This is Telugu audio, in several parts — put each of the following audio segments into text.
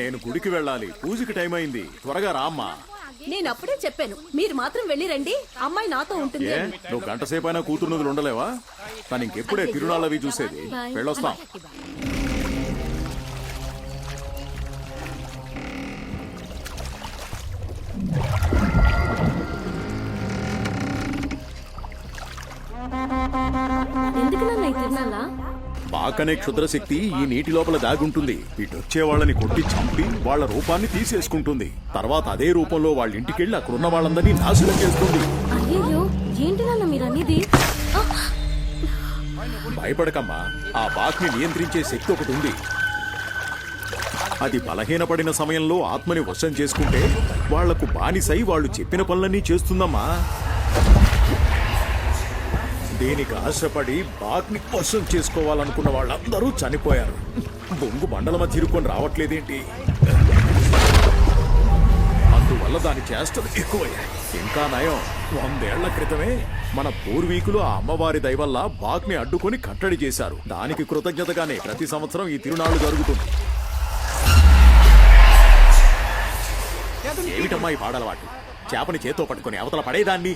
నేను గుడికి వెళ్ళాలి, పూజకి టైం అయింది, త్వరగా రామ్మా. నేను అప్పుడే చెప్పాను, మీరు మాత్రం వెళ్ళి రండి, అమ్మాయి నాతో ఉంటుంది ఏ నువ్వు గంట సేపైనా కూతురున్నదులు ఉండలేవా? తను ఇంకెప్పుడే తిరునాళ్ళవి చూసేది. వెళ్ళొస్తాం. ఎందుకు నన్ను తిరునాలా? బాకనే క్షుద్రశక్తి ఈ నీటి లోపల దాగుంటుంది. ఇటొచ్చే వాళ్ళని కొట్టి చంపి వాళ్ళ రూపాన్ని తీసేసుకుంటుంది. తర్వాత అదే రూపంలో వాళ్ళ ఇంటికెళ్ళి అక్కడున్న వాళ్ళందరినీ నాశనం చేస్తుంది. అయ్యో ఏంటి నాన్న మీరు అనేది? భయపడకమ్మా, ఆ బాక్ని నియంత్రించే శక్తి ఒకటి ఉంది. అది బలహీనపడిన సమయంలో ఆత్మని వశం చేసుకుంటే వాళ్లకు బానిసై వాళ్ళు చెప్పిన పనులన్నీ చేస్తుందమ్మా. దీనికి ఆశపడి బాగ్ని వశం చేసుకోవాలనుకున్న వాళ్ళందరూ చనిపోయారు. బొంగు బండల మధ్య ఇరుక్కొని రావట్లేదేంటి? అందువల్ల దాని చేష్టలు ఎక్కువయ్యాయి. ఇంకా నయం, 100 ఏళ్ల క్రితమే మన పూర్వీకులు ఆ అమ్మవారి దయ వల్ల బాగ్ని అడ్డుకొని కట్టడి చేశారు. దానికి కృతజ్ఞతగానే ప్రతి సంవత్సరం ఈ తిరునాళ్లు జరుగుతుంది. ఏమిటమ్మా ఈ పాడలవాటు? చేపని చేత్తో పట్టుకుని అవతల పడేదాన్ని.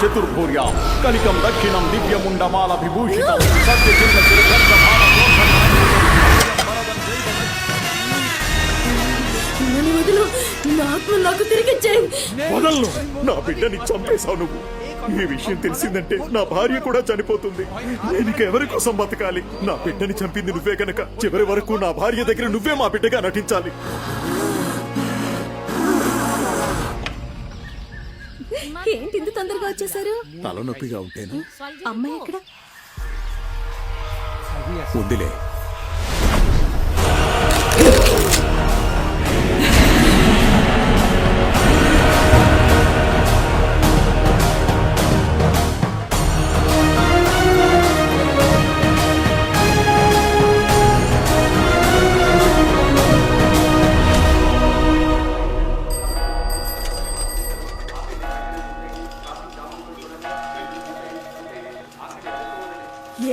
చతుర్భూర్య కలికం దక్షిణం దివ్యముండమాల విభూషితం వదలను. నా బిడ్డని చంపేశావు నువ్వు. ఈ విషయం తెలిసిందంటే నా భార్య కూడా చనిపోతుంది. నేను ఎవరి కోసం బతకాలి? నా బిడ్డని చంపింది నువ్వే గనక చివరి వరకు నా భార్య దగ్గర నువ్వే మా బిడ్డగా నటించాలి. ఏంటి ఇంత తొందరగా వచ్చేసారు? తలనొప్పిగా ఉంటేను. అమ్మాయి ఎక్కడ? ఉందిలే.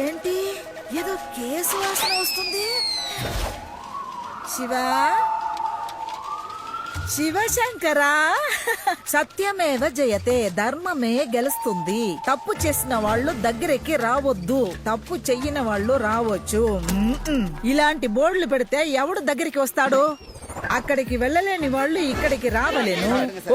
ఏంటి ఏదో కేసు వాసన వస్తుంది? శివ శివశంకరా, సత్యమేవ జయతే, ధర్మమే గెలుస్తుంది. తప్పు చేసిన వాళ్ళు దగ్గరికి రావద్దు, తప్పు చెయ్యిన వాళ్ళు రావచ్చు. ఇలాంటి బోర్డులు పెడితే ఎవడు దగ్గరికి వస్తాడు? అక్కడికి వెళ్ళలేని వాళ్ళు ఇక్కడికి రావలేను.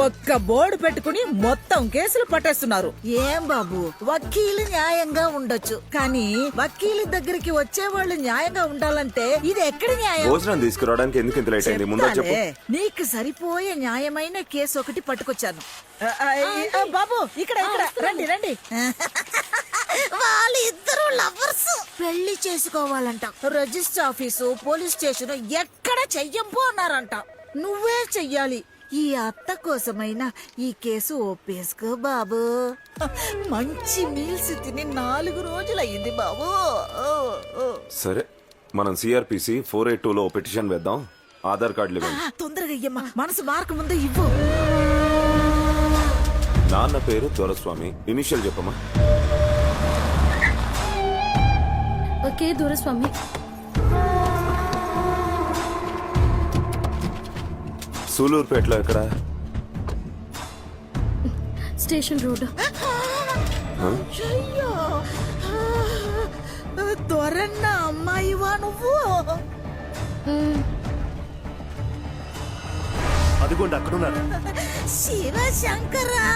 ఒక్క బోర్డు పెట్టుకుని మొత్తం కేసులు పట్టేస్తున్నారు. ఏం బాబు, వకీలు న్యాయంగా ఉండొచ్చు, కానీ వకీలు దగ్గరికి వచ్చే వాళ్ళు న్యాయంగా ఉండాలంటే ఇది ఎక్కడి న్యాయం? భోజనం తీసుకురావడానికి ఎందుకు ఇంత లేట్ అయింది? ముందు చెప్పు. నీకు సరిపోయే న్యాయమైన కేసు ఒకటి పట్టుకొచ్చాను. బాబు ఇక్కడ ఇక్కడ రండి రండి. వాళ్ళిద్దరూ లవర్స్, పెళ్లి చేసుకోవాలంట. రిజిస్టర్ ఆఫీసు, పోలీస్ స్టేషన్ ఎక్కడ చెయ్యంపు అన్నారంట. నువ్వే చెయ్యాలి. ఈ అత్త కోసమైనా ఈ కేసు ఒప్పేసుకో బాబు. మంచి మీల్స్ తిని 4 రోజులయ్యింది బాబు. సరే, మనం సిఆర్పిసి 482లో పిటిషన్ వేద్దాం. ఆధార్ కార్డులు ఇవ్వండి. తొందరగా ఇయ్యమ్మా, మనసు మార్కు ముందు ఇవ్వు. నాన్న పేరు దొరస్వామి. ఇనిషియల్ చెప్పమ్మా. ఓకే దొరస్వామి. సూలూరుపేటలో ఎక్కడ? Station road. దొరన్న అమ్మాయివా నువ్వు? అదిగోండి అక్కడున్నారు. శివశంకరా,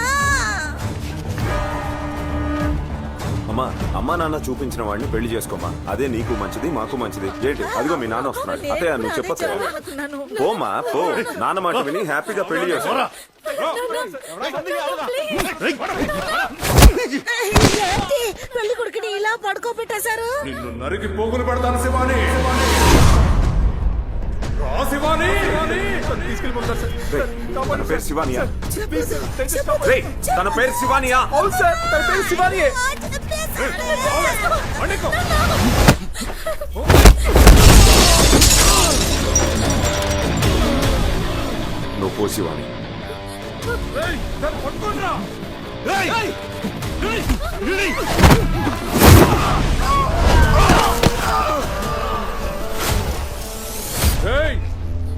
అమ్మా అమ్మా నాన్న చూపించిన వాడిని పెళ్లి చేసుకోమా, అదే నీకు మంచిది మాకు మంచిది. ఏంటి అదిగో మీ నాన్న వస్తున్నాడు. అత్తయ్య నువ్వు చెప్పొచ్చు. పోమా పో, నాన్న మాట విని హ్యాపీగా పెళ్లి చేసుకో. పెళ్లి కొడుకుని ఇలా పడుకోబెట్టేశారు. నిన్ను నరికి పోగులు పెడతాను శివాని. రా శివాని. తన పేరు శివానియా? రేయ్, తన పేరు శివానియా? అవును సార్, తన పేరు శివానియే. నువ్వు పో శివాని.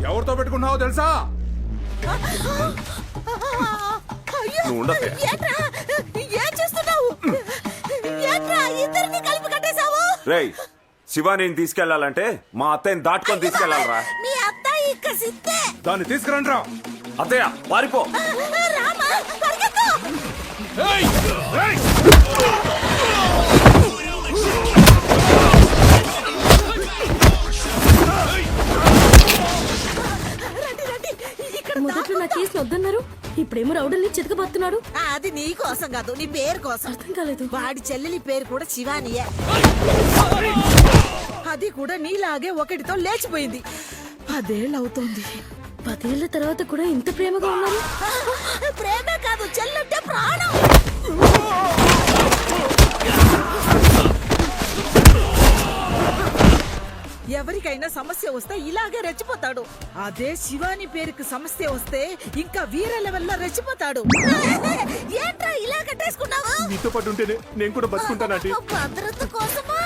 ఎవరితో పెట్టుకున్నావో తెలుసా? నువ్వు ఉండతే. ఏం చేస్తున్నావు? ఇద్దరిని కలిపి కట్టేశావు. రేయ్, శివానిని తీసుకెళ్లాలంటే మా అత్తయ్యని దాటుకొని తీసుకెళ్లాలరా. మీ అత్త ఇక సిద్ధే. దాన్ని తీసుకురండి రా. అత్తయ్య పారిపో. రామా, పరిగెత్తు. మొదట్లో నా కేసును వద్దన్నారు, ఇప్పుడేమో రౌడల్ని చితకబడుతున్నాడు. అది నీ కోసం కాదు, నీ పేరు కోసం. అర్థం కాలేదు. వాడి చెల్లెలి పేరు కూడా శివానియే. అది కూడా నీలాగే ఒకటితో లేచిపోయింది. 10 ఏళ్ళు అవుతోంది. 10 ఏళ్ల తర్వాత కూడా ఇంత ప్రేమగా ఉన్నారు. ప్రేమే కాదు, చెల్లంటే ప్రాణం. ఎవరికైనా సమస్య వస్తే ఇలాగే రెచ్చిపోతాడు. అదే శివాని పేరుకి సమస్య వస్తే ఇంకా వీర లెవెల్లో రెచ్చిపోతాడు. ఏంట్రా ఇలా కట్టేసుకున్నావు? నీతో పాటు ఉంటేనే నేను కూడా బతుకుంటానంటే. భద్రత కోసమా?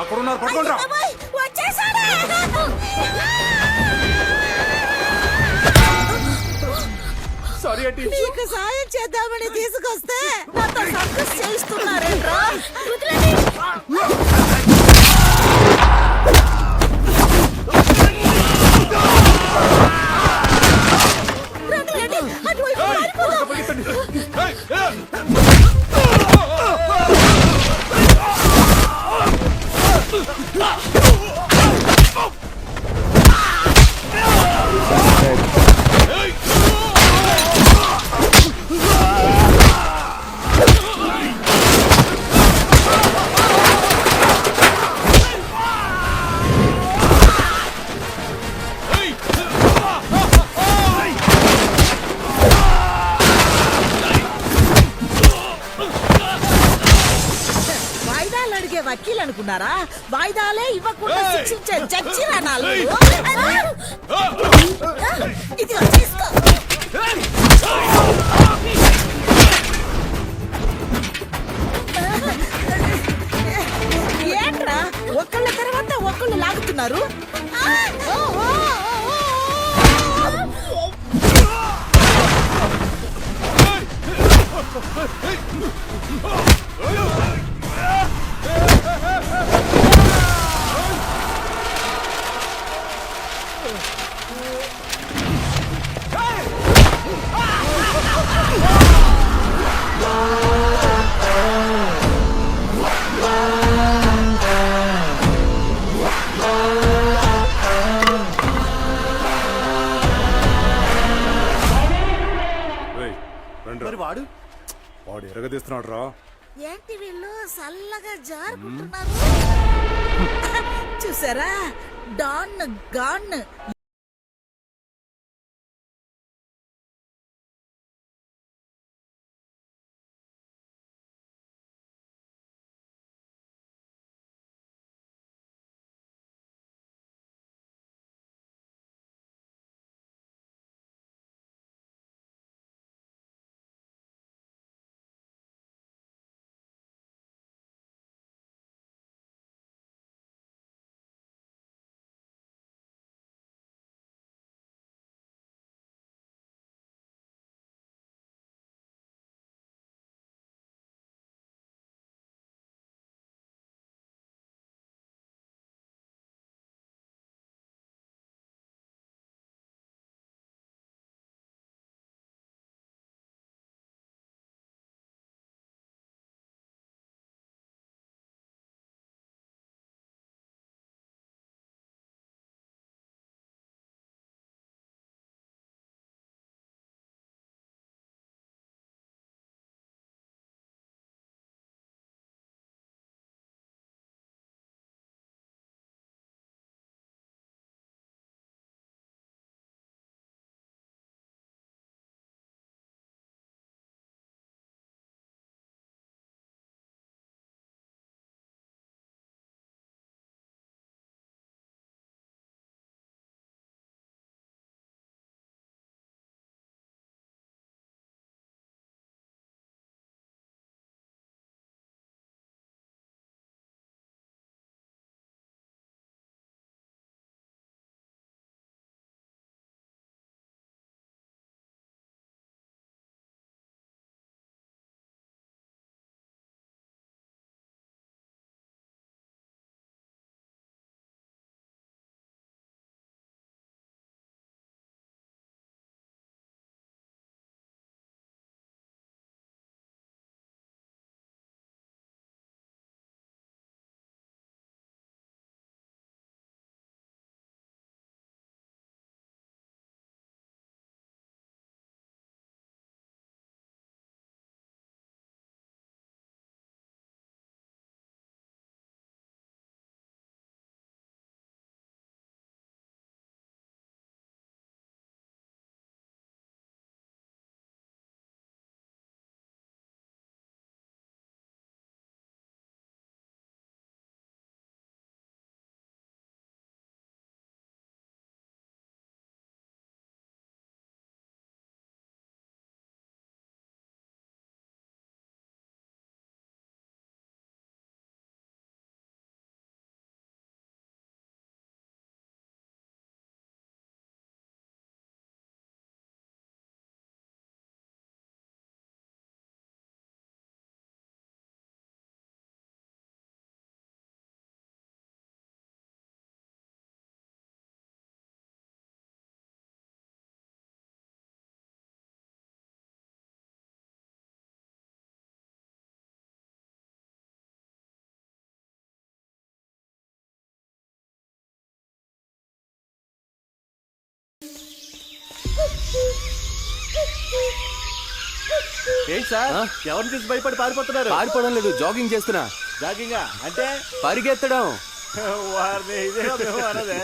అక్కడున్నారు, పట్టుకుంటా. అయ్యబాబోయ్, వచ్చేసాడే. Sorry aunty. నీకు సాయం చేద్దామని తీసుకొస్తే నాతో సర్కస్ చేయిస్తున్నారేంట్రా? రండి, రండి, అటువైపు పారిపోదాం. వాయిదాలు అడిగే వకీల్ అనుకున్నారా? వాయిదాలే ఇవ్వకుండా శిక్షించే జడ్జి రానాలు. ఇది తీసుకో. ఏంట్రా ఒకళ్ళ తర్వాత ఒకళ్ళు లాగుతున్నారు? మరి వాడు ఎరగదీస్తున్నాడు రా. ఏంటి వీళ్ళు చల్లగా జారుకుంటున్నారు? చూసారా, డాన్ గాన్ ఏంటి సార్ ఎవరిని చూసి భయపడి పారిపోతున్నారు? పారిపోవడం లేదు, జాగింగ్ చేస్తున్నా. జాగింగ్ అంటే పరిగెత్తడం. వారిని ఇదే మేము అన్నదే.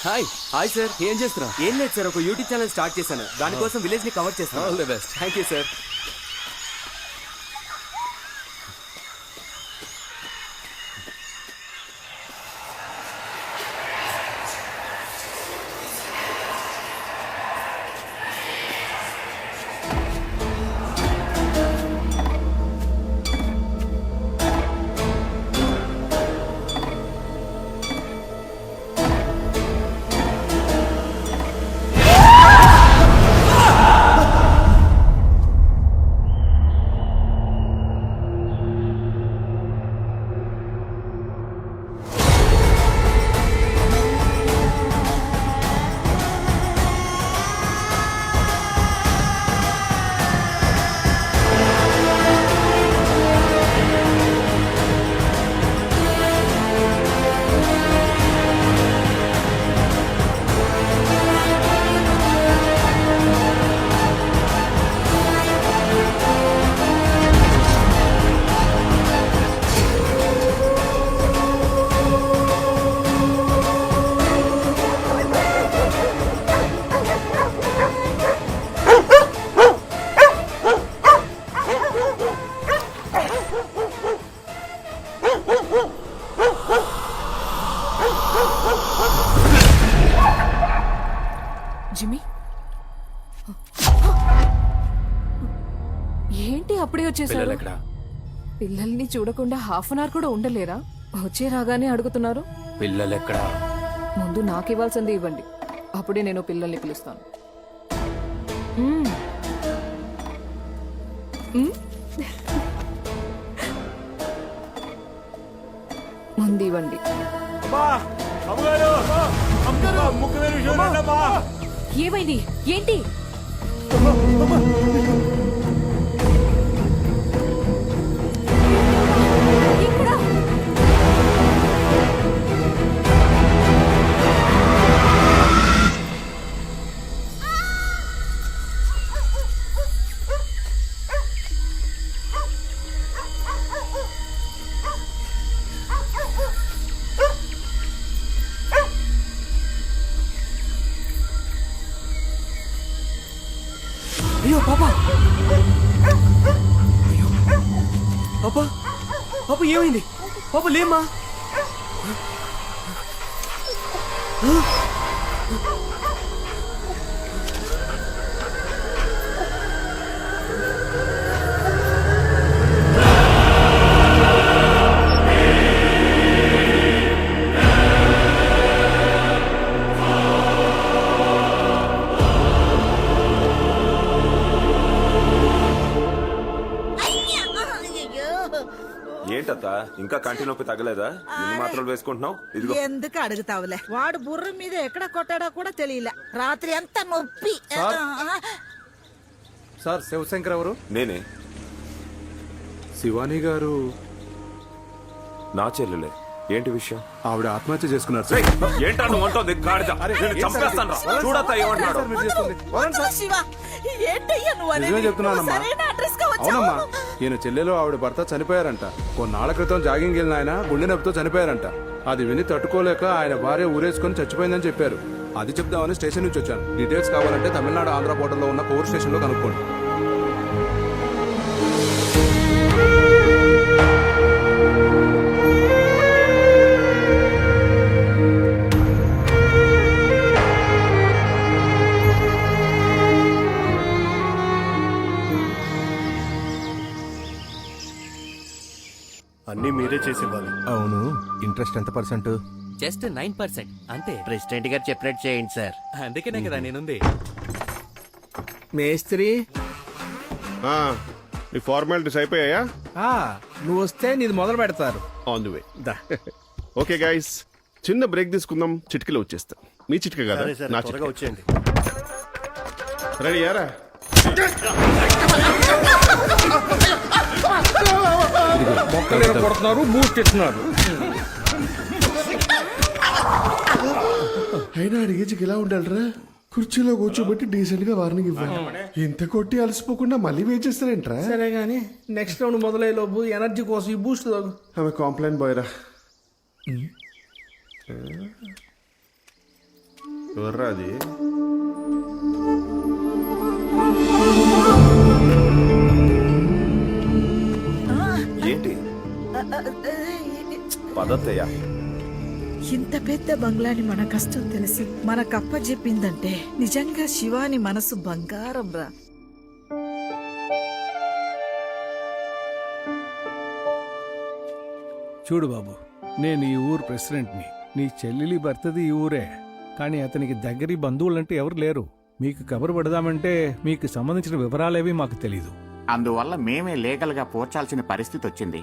హాయ్ హాయ్ సార్, ఏం చేస్తున్నా? ఏం లేదు సార్, ఒక యూట్యూబ్ ఛానల్ స్టార్ట్ చేశాను. దానికోసం విలేజ్ ని కవర్ చేస్తాను. All the best. Thank you sir. Jimmy, ఏంటి అప్పుడే వచ్చేసారు? పిల్లలు ఎక్కడ? పిల్లల్ని చూడకుండా హాఫ్ అన్ అవర్ కూడా ఉండలేరా? వచ్చే రాగానే అడుగుతున్నారు. పిల్లలు ఎక్కడ? ముందు నాకు ఇవ్వాల్సింది ఇవ్వండి, అప్పుడే నేను పిల్లల్ని పిలుస్తాను. మ్మ్. మ్మ్. ముందు ఇవ్వండి. ఏమైంది? ఏంటి? ఇక్కడ అయ్యో పాపా, అయ్యో పాపా, పాప ఏమైంది? పాప లేమ్మా. ఏంటత్త ఇంకా కంటి నొప్పి తగ్గలేదా? ఎన్ని మాత్రలు వేసుకుంటున్నావు? ఇదిగో. ఎందుకు అడుగుతావులే, వాడు బుర్ర మీద ఎక్కడ కొట్టాడో కూడా తెలియలే. రాత్రి ఎంత నొప్పి. సార్ శివశంకర్ ఎవరు? నేనే. శివాని గారు నా చెల్లెలే. ఏంటి విషయం? ఆవిడ ఆత్మహత్య చేసుకున్నారు రేయ్, సార్. ఏంటా నువ్వు అంటోంది? గాడిద. నిన్ను చంపేస్తాను రా. చూడత్తా ఏమంటున్నాడు. శివ, ఏంటయ్యా నువ్వు అనేది? నిజమే చెప్తున్నానమ్మా. నువ్వు సరైన అడ్రస్ కి అవునమ్మా, వచ్చావు. ఈయన చెల్లెలు ఆవిడ భర్త చనిపోయారంట. కొన్నాళ్ల క్రితం జాగింగ్ వెళ్ళిన ఆయన గుండె నొప్పితో చనిపోయారంట. అది విని తట్టుకోలేక ఆయన భార్య ఊరేసుకొని చచ్చిపోయిందని చెప్పారు. అది చెప్దామని స్టేషన్ నుంచి వచ్చాను. డీటెయిల్స్ కావాలంటే తమిళనాడు ఆంధ్ర బోర్డర్లో ఉన్న కోర్ స్టేషన్ లో కనుక్కోండి. అన్ని మీరే చేసి ఇవ్వాలి. అవును, ఇంట్రెస్ట్ ఎంత పర్సెంట్? జస్ట్ 9% అంతే. ప్రెసిడెంట్ గారు చెప్పినట్టు చేయండి సార్. అందుకేనే కదా నేనుంది. మేస్త్రి, నీ ఫార్మాలిటీస్ అయిపోయాయా? నువ్వు వస్తే నీది మొదలు పెడతారు. ఆన్ ది వే దా. ఓకే గైస్, చిన్న బ్రేక్ తీసుకుందాం. చిటికలో వచ్చేస్తాం. మీ చిటిక కదా, నా చిటిక. వచ్చేయండి. రెడీ యారా? మొక్కలు కొడుతున్నారు, బూస్ట్ ఇస్తున్నారు. అయినా ఆడి ఏజ్కి ఎలా ఉండాలిరా? కుర్చీలో కూర్చోబెట్టి డీసెంట్ గా వార్నింగ్ ఇవ్వాలి. ఇంత కొట్టి అలసిపోకుండా మళ్ళీ వెయిట్ చేస్తారేంట్రా? సరే గానీ నెక్స్ట్ రౌండ్ మొదలయ్యే లోపు ఎనర్జీ కోసం ఈ బూస్ట్ తాగు. ఆమె కాంప్లైంట్ బాయ్ రా. ఎవర్రా అది? ఏంటి పదత్తయ్యా? ఇంత పెద్ద బంగ్లాని మన కష్టం తెలిసి మన కప్ప చెప్పిందంటే నిజంగా శివాని మనసు బంగారం రా. చూడు బాబు, నేను ఈ ఊరు ప్రెసిడెంట్ని. నీ చెల్లెలి భర్తది ఈ ఊరే, కానీ అతనికి దగ్గరి బంధువులంటే ఎవరు లేరు. మీకు కబురు పడదామంటే మీకు సంబంధించిన వివరాలేవి మాకు తెలీదు. అందువల్ల మేమే లీగల్ గా పోర్చాల్సిన పరిస్థితి వచ్చింది.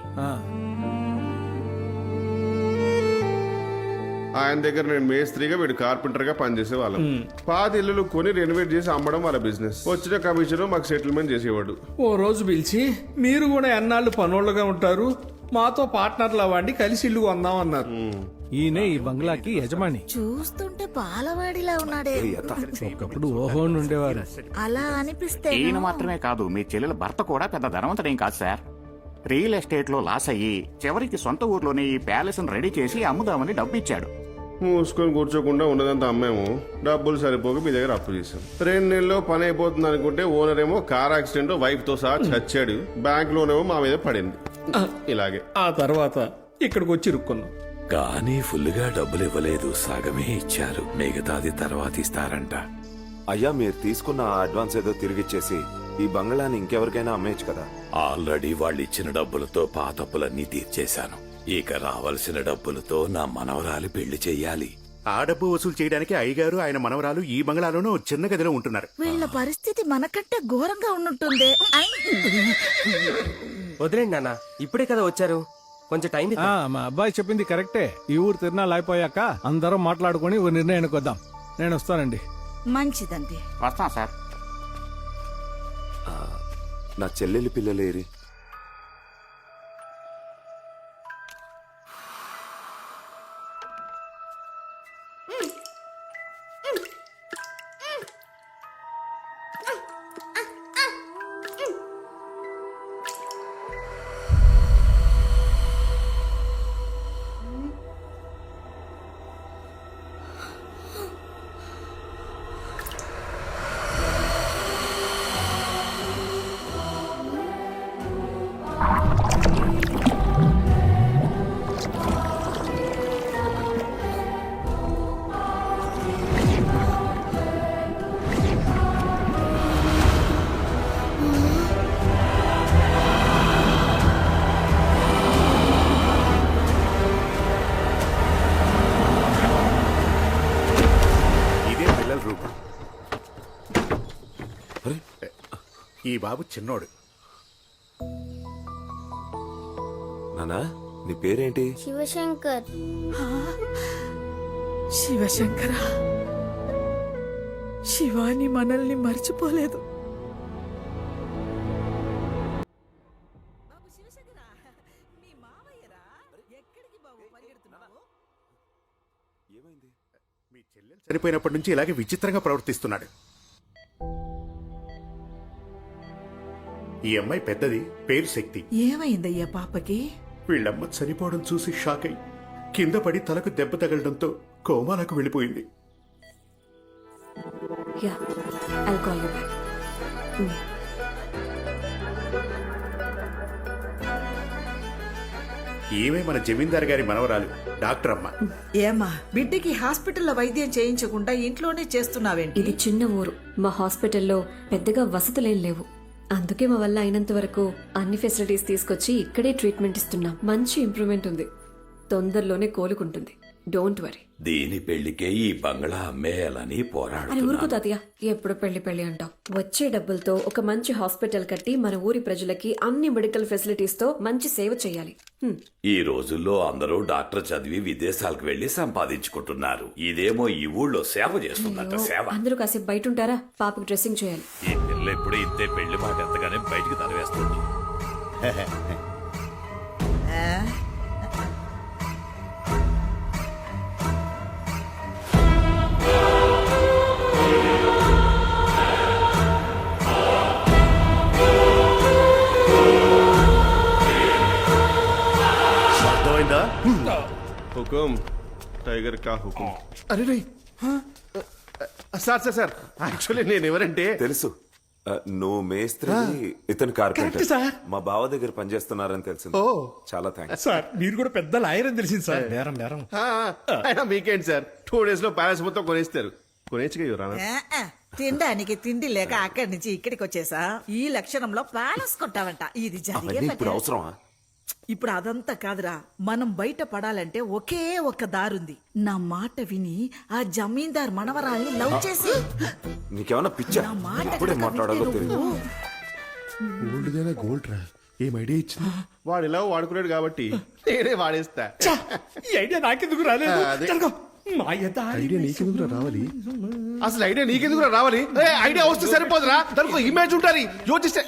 ఆయన దగ్గర నేను మేస్త్రిగా, వీడు కార్పెంటర్ గా పనిచేసే వాళ్ళం. పాత ఇల్లులు కొని రెనోవేట్ చేసి అమ్మడం వాళ్ళ బిజినెస్. వచ్చిన కమిషన్ మాకు సెటిల్మెంట్ చేసేవాడు. ఓ రోజు పిలిచి మీరు కూడా ఎన్నాళ్ళు పనోళ్ళుగా ఉంటారు, మాతో పార్ట్నర్లు అవ్వండి, కలిసి ఇల్లు కొందామన్నారు. ఈయనే ఈ బంగ్లాకి యజమాని. చూస్తుంటే పాలవాడిలా ఉన్నాడే. ఒకప్పుడు ఓహోన్ ఉండేవారు. అలా అనిపిస్తే ఈయన మాత్రమే కాదు, మీ చెల్లెల భర్త కూడా పెద్ద ధనవంతుడేం కాదు సార్. రియల్ ఎస్టేట్ లో లాస్ అయ్యి చివరికి సొంత ఊర్లోనే ఈ ప్యాలెస్ రెడీ చేసి అమ్ముదామని డబ్బు ఇచ్చాడు. మూసుకొని కూర్చోకుండా ఉన్నదంతా అమ్మాము. డబ్బులు సరిపోక మీ దగ్గర అప్పు చేసాం. 2 నెలల్లో పని అయిపోతుంది అనుకుంటే ఓనర్ ఏమో కార్ యాక్సిడెంట్ వైఫ్ తో సహా చచ్చాడు. బ్యాంక్ లోన్ ఏమో మా మీద పడింది. ఇలాగే ఆ తర్వాత ఇక్కడికి వచ్చి ఇరుక్కున్నాం. కానీ ఫుల్గా డబ్బులు ఇవ్వలేదు, సగమే ఇచ్చారు, మిగతాది తర్వాత ఇస్తారంట. అయ్యా, మీరు తీసుకున్న అడ్వాన్స్ ఏదో తిరిగిచ్చేసి ఈ బంగ్లాని ఇంకెవరికైనా అమ్మేయచ్చు కదా. ఆల్రెడీ వాళ్ళు ఇచ్చిన డబ్బులతో పాతప్పులన్నీ తీర్చేశాను. ఇక రావాల్సిన డబ్బులతో నా మనవరాలు పెళ్లి చెయ్యాలి. ఆ డబ్బు వసూలు చేయడానికి అయ్యగారు ఆయన మనవరాలు ఈ బంగ్లాలోనూ చిన్న గదిలో ఉంటున్నారు. వీళ్ళ పరిస్థితి మనకంటే ఘోరంగా ఉన్నట్టుందే. వదిలేండి నాన్న, ఇప్పుడే కదా వచ్చారు, కొంచెం టైం మా అబ్బాయి చెప్పింది కరెక్టే. ఈ ఊరు తిరణాలు అయిపోయాక అందరం మాట్లాడుకుని ఓ నిర్ణయానికి వద్దాం. నేను వస్తానండి. మంచిదండి. వస్తాం సార్. నా చెల్లెలి పిల్లలేరి? ఈ బాబు చిన్నోడు. నానా, నీ పేరేంటి? శివశంకర్. శివశంకర, శివాని మనల్ని మర్చిపోలేదు. మీ చెల్లెలు చనిపోయినప్పటి నుంచి ఇలాగే విచిత్రంగా ప్రవర్తిస్తున్నాడు. ఈ అమ్మాయి పెద్దది, పేరు శక్తి. ఏమైందయ్యా పాపకి? వీళ్ళమ్మ చనిపోవడం చూసి షాక్ అయి కింద పడి తలకు దెబ్బ తగలడంతో కోమాలకు వెళ్ళిపోయింది. ఈమె మన జమీందార్ గారి మనవరాలు డాక్టర్ అమ్మ. ఏమా, బిడ్డకి హాస్పిటల్లో వైద్యం చేయించకుండా ఇంట్లోనే చేస్తున్నావేంటి? ఇది చిన్న ఊరు. మా హాస్పిటల్లో పెద్దగా వసతులేం లేవు. అందుకే మా వల్ల అయినంత వరకు అన్ని ఫెసిలిటీస్ తీసుకొచ్చి ఇక్కడే ట్రీట్మెంట్ ఇస్తున్నాం. మంచి ఇంప్రూవ్మెంట్ ఉంది. తొందరలోనే కోలుకుంటుంది. Don't worry. దీని పెళ్లికే ఈ బంగ్లా అమ్మేయాలని అని పోరాడు. ఊరుకు తాతయ్య, ఎప్పుడు పెళ్లి అంటావు. వచ్చే డబ్బులతో ఒక మంచి హాస్పిటల్ కట్టి మన ఊరి ప్రజలకి అన్ని మెడికల్ ఫెసిలిటీస్ తో మంచి సేవ చేయాలి. ఈ రోజుల్లో అందరూ డాక్టర్ చదివి విదేశాలకు వెళ్లి సంపాదించుకుంటున్నారు. ఇదేమో ఈ ఊళ్ళో సేవ చేస్తుందంట. సేవ. అందరూ కాసేపు బయట ఉంటారా? పాపకు డ్రెస్సింగ్ చేయాలి. ఈ పిల్ల ఎప్పుడూ ఇంతే పెళ్లి మాట ఎంతగానే బయటికి తరవేస్తుంది. హుకుం టైగర్ కా హుకుం. అరే రే సార్ యాక్చువల్లీ నేను ఎవరంటే తెలుసు నువ్వు మేస్త్రి ఇతను కార్పెంటర్ కరెక్ట్ సార్. మా బావ దగ్గర పనిచేస్తున్నారని తెలిసింది. ఓ. చాలా థ్యాంక్స్. సార్ మీరు కూడా పెద్ద లాయర్ అని తెలిసింది సార్. బేరం బేరం. అయినా వీకెండ్ సార్ 2 days లో ప్యాలెస్ మొత్తం కొనేస్తారు. కొనేచ్చుగా యువరానా. తినడానికి తిండి లేక అక్కడి నుంచి ఇక్కడికి వచ్చేసా ఈ లక్షణంలో ప్యాలెస్ కొట్టావంట. ఇది అవన్నీ ఇప్పుడు జరిగే అవసరమా? ఇప్పుడు అదంతా కాదురా, మనం బయట పడాలంటే ఒకే ఒక్క దారుంది. నా మాట విని ఆ జమీందార్ మనవరాల్ని లవ్ చేసి నీకేమన్నా పిచ్చా? నా మాట ఇప్పుడే కనుక మాట్లాడాలో వింటే తెలియదు. నువ్వు గోల్డ్దేనా గోల్డ్ రా. ఏం ఐడియా ఇచ్చింది? వాడు ఎలా వాడుకున్నాడు కాబట్టి నేనే వాడేస్తా. ఈ ఐడియా నాకెందుకు రాలేదు? అదే. జరగో. మాయదారి ఐడియా నీకెందుకు రావాలి? అసలు ఐడియా నీకెందుకు రావాలి? ఐడియా వస్తే సరిపోదురా, దానికి ఇమేజ్ ఉంటారు. యోచిస్తే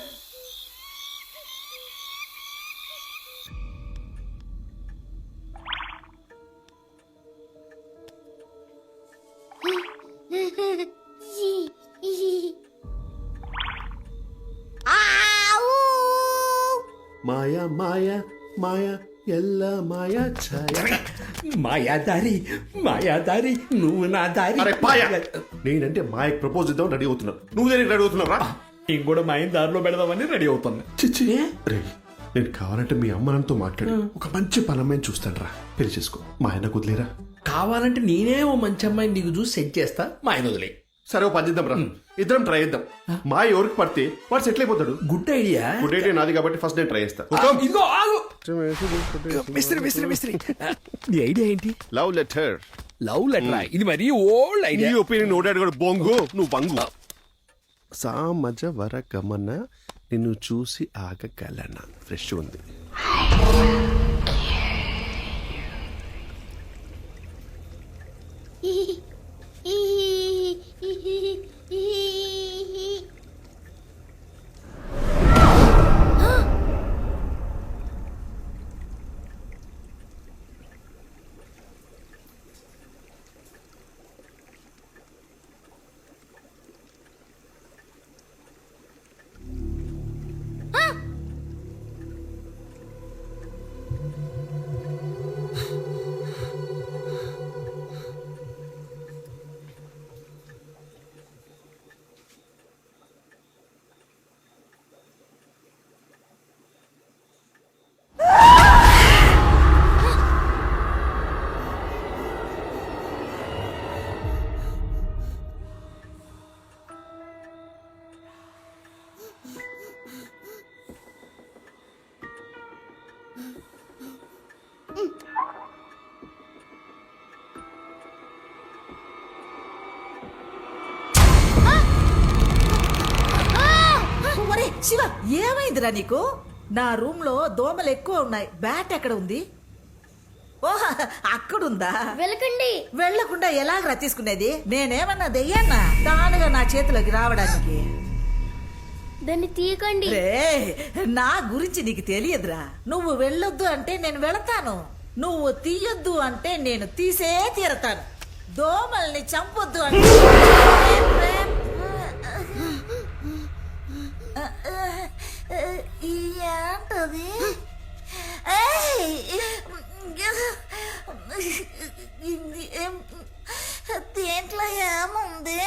మాయా మాయా మాయా ఎల్ల మాయా ఛాయ. మాయాదారి నువ్వు నా దారి. అరే పాయా, నేనంటే మాయకు ప్రపోజ్ ఇద్దాం రెడీ అవుతున్నా. నువ్వు దేనికి రెడీ అవుతున్నావా? ఇంకోటి మాయం దారిలో పెడదామని రెడీ అవుతున్నా. చిచ్చి రే, నేను కావాలంటే మీ అమ్మ నాన్నతో మాట్లాడి ఒక మంచి పనమ్మాయిని చూస్తాను రా. పెళ్లి చేసుకో. మా ఆయన కుదిలేరా? కావాలంటే నేనే ఓ మంచి అమ్మాయిని నీకు చూసి సెట్ చేస్తా. మా ఆయన వదిలే. సరే ఓ పని చేద్దాం రా, ఇద్దరం ట్రై చేద్దాం. మా ఎవరికి పడితే వాడు సెటిల్ అయిపోతాడు. Good idea. గుడ్ ఐడియా నాది కాబట్టి ఫస్ట్ నేను ట్రై చేస్తా. ఇదిగో ఆగు. మిస్త్రి నీ ఐడియా ఏంటి? Love letter. Love letter. ఇది మరీ ఓల్డ్ నీ ఐడియా. ఒపీనియన్ ఓడాడు కూడా బొంగు, నువ్వు బంగు. సామజ వర గమన నిన్ను చూసి ఆగగలన. ఫ్రెష్ ఉంది. ఒరే శివ, ఏమైందిరా నీకు? నా రూమ్ లో దోమలు ఎక్కువ ఉన్నాయి. బ్యాట్ ఎక్కడ ఉంది? ఓహ్, అక్కడుందా? వెళ్ళకండి. వెళ్ళకుండా ఎలాగరా తీసుకునేది? నేనేమన్నా దెయ్యాన్నా దానిగా నా చేతిలోకి రావడానికి? దాన్ని తీయకండి. రే, నా గురించి నీకు తెలియదురా. నువ్వు వెళ్ళొద్దు అంటే నేను వెళతాను, నువ్వు తీయొద్దు అంటే నేను తీసే తీరతాను. దోమల్ని చంపొద్దు అంటే ఏంటది? దేంట్లో ఏముంది?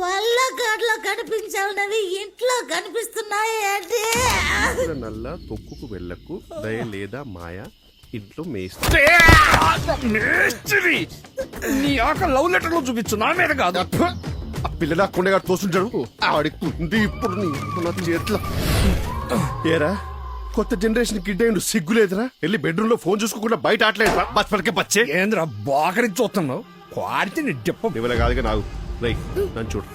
వల్ల గడ్లో కనిపించాలన్నవి ఇంట్లో కనిపిస్తున్నాయి ఏంటి? నల్ల తొక్కుకు వెళ్ళకు, దయ లేదా మాయా ఇంట్లో మేస్త్రి. నీ ఆక లవ్ లెటర్ లో చూపించు, నా మీద కాదు. ఆ పిల్లలు అక్కడే తోస్తుంటాడు. ఆడికి ఉంది ఇప్పుడు నా చేతిలో. ఏరా, కొత్త జనరేషన్ కిడ్ అయ్యి సిగ్గులేదురా? వెళ్ళి బెడ్రూమ్ లో ఫోన్ చూసుకోకుండా బయట ఆటలేదురా? బచ్చపడికే బచ్చే. ఏంద్రా బాకరి చూస్తున్నావు? క్వాలిటీ నీ డిప్ప. ఇవాళ కాదుగా నాకు. రై, నన్ను చూడు.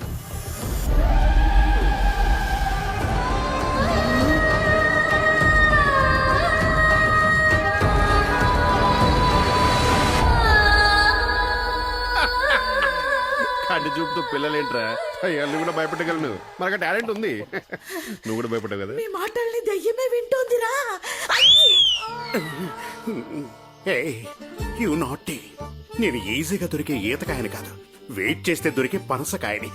కంటి చూపుతో పిల్లలేంట్రా? అయ్యాళ్ళు కూడా భయపెట్టగలను. మనకు టాలెంట్ ఉంది. నువ్వు కూడా భయపడ్డావు కదా. మీ మాటల్ని దయ్యమే వింటోందిరా. యు నాటి. నేను ఈజీగా దొరికే ఈతకాయని కాదు, వెయిట్ చేస్తే దొరికే పనసకాయని.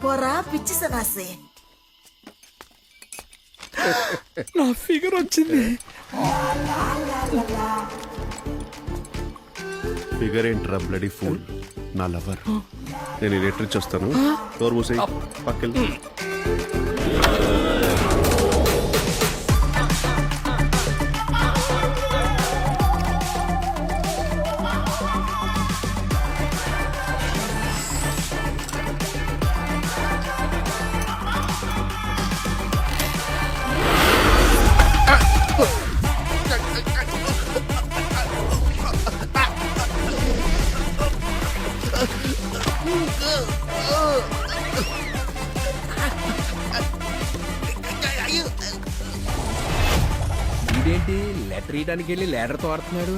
పోరా పిచ్చి సనాసి. నా ఫిగర్ వచ్చింది. ఫిగర్ ఏంట్రా బ్లడీ ఫూల్, నా లవర్. నేను ఈ లెటర్ ఇచ్చి వస్తాను. డోర్ మూసేయ్, పక్కకి. ఇదేంటి లెటర్ ఇయడానికి వెళ్ళి లెటర్ తోడుతున్నాడు?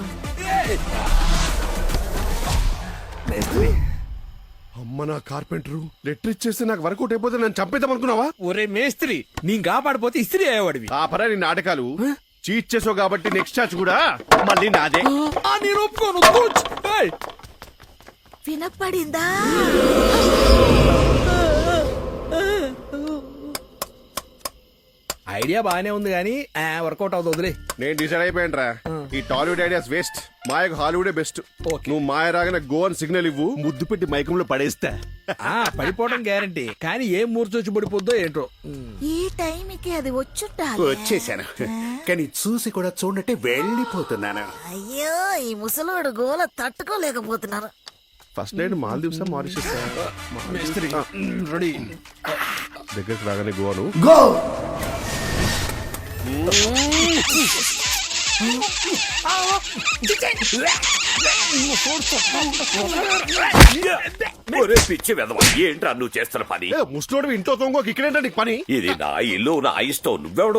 అమ్మ నా కార్పెంటరు, లెటర్ ఇచ్చేస్తే నాకు వర్కౌట్ అయిపోతే నన్ను చంపేద్దాం అనుకున్నావా? ఒరే మేస్త్రి, నీ కాపాడిపోతే ఇస్త్రీ అయ్యేవాడివి. ఆ పరా నీ నాటకాలు చీట్ చేసావు కాబట్టి నెక్స్ట్ ఛార్జ్ కూడా మళ్ళీ నాదే. నేను ఒప్పుకోను. వినపడిందా? ఐడియా బాగానే ఉంది కానీ వర్కౌట్ అవుతుంది, వదిలే. నేను డిసైడ్ అయిపోయాను రా, ఈ టాలీవుడ్ ఐడియాస్ వేస్ట్. మాయకు హాలీవుడే బెస్ట్. నువ్వు మాయ రాగానే గో అని సిగ్నల్ ఇవ్వు, ముద్దు పెట్టి మైకంలో పడేస్తా. పడిపోవడం గ్యారంటీ, కానీ ఏం మూర్చొచ్చి పడిపోద్దో ఏంటో. ఈ టైంకి అది వచ్చుంటాలి. వచ్చేసాను, కానీ చూసి కూడా చూడనట్టే వెళ్ళిపోతున్నాను. అయ్యో, ఈ ముసలోడు గోల తట్టుకోలేకపోతున్నారు. First night Maldives Mauritius ready. దగ్గరికి రాగానే గోను పిచ్చి వెదవ, ఏంట్రా నువ్వు చేస్తున్న పని? ముస్లోడు ఇంట్లో తోంగోకి ఇక్కడేంటా నీకు పని? ఇది నా ఇల్లు, నా ఇష్టం. నువ్వెవడు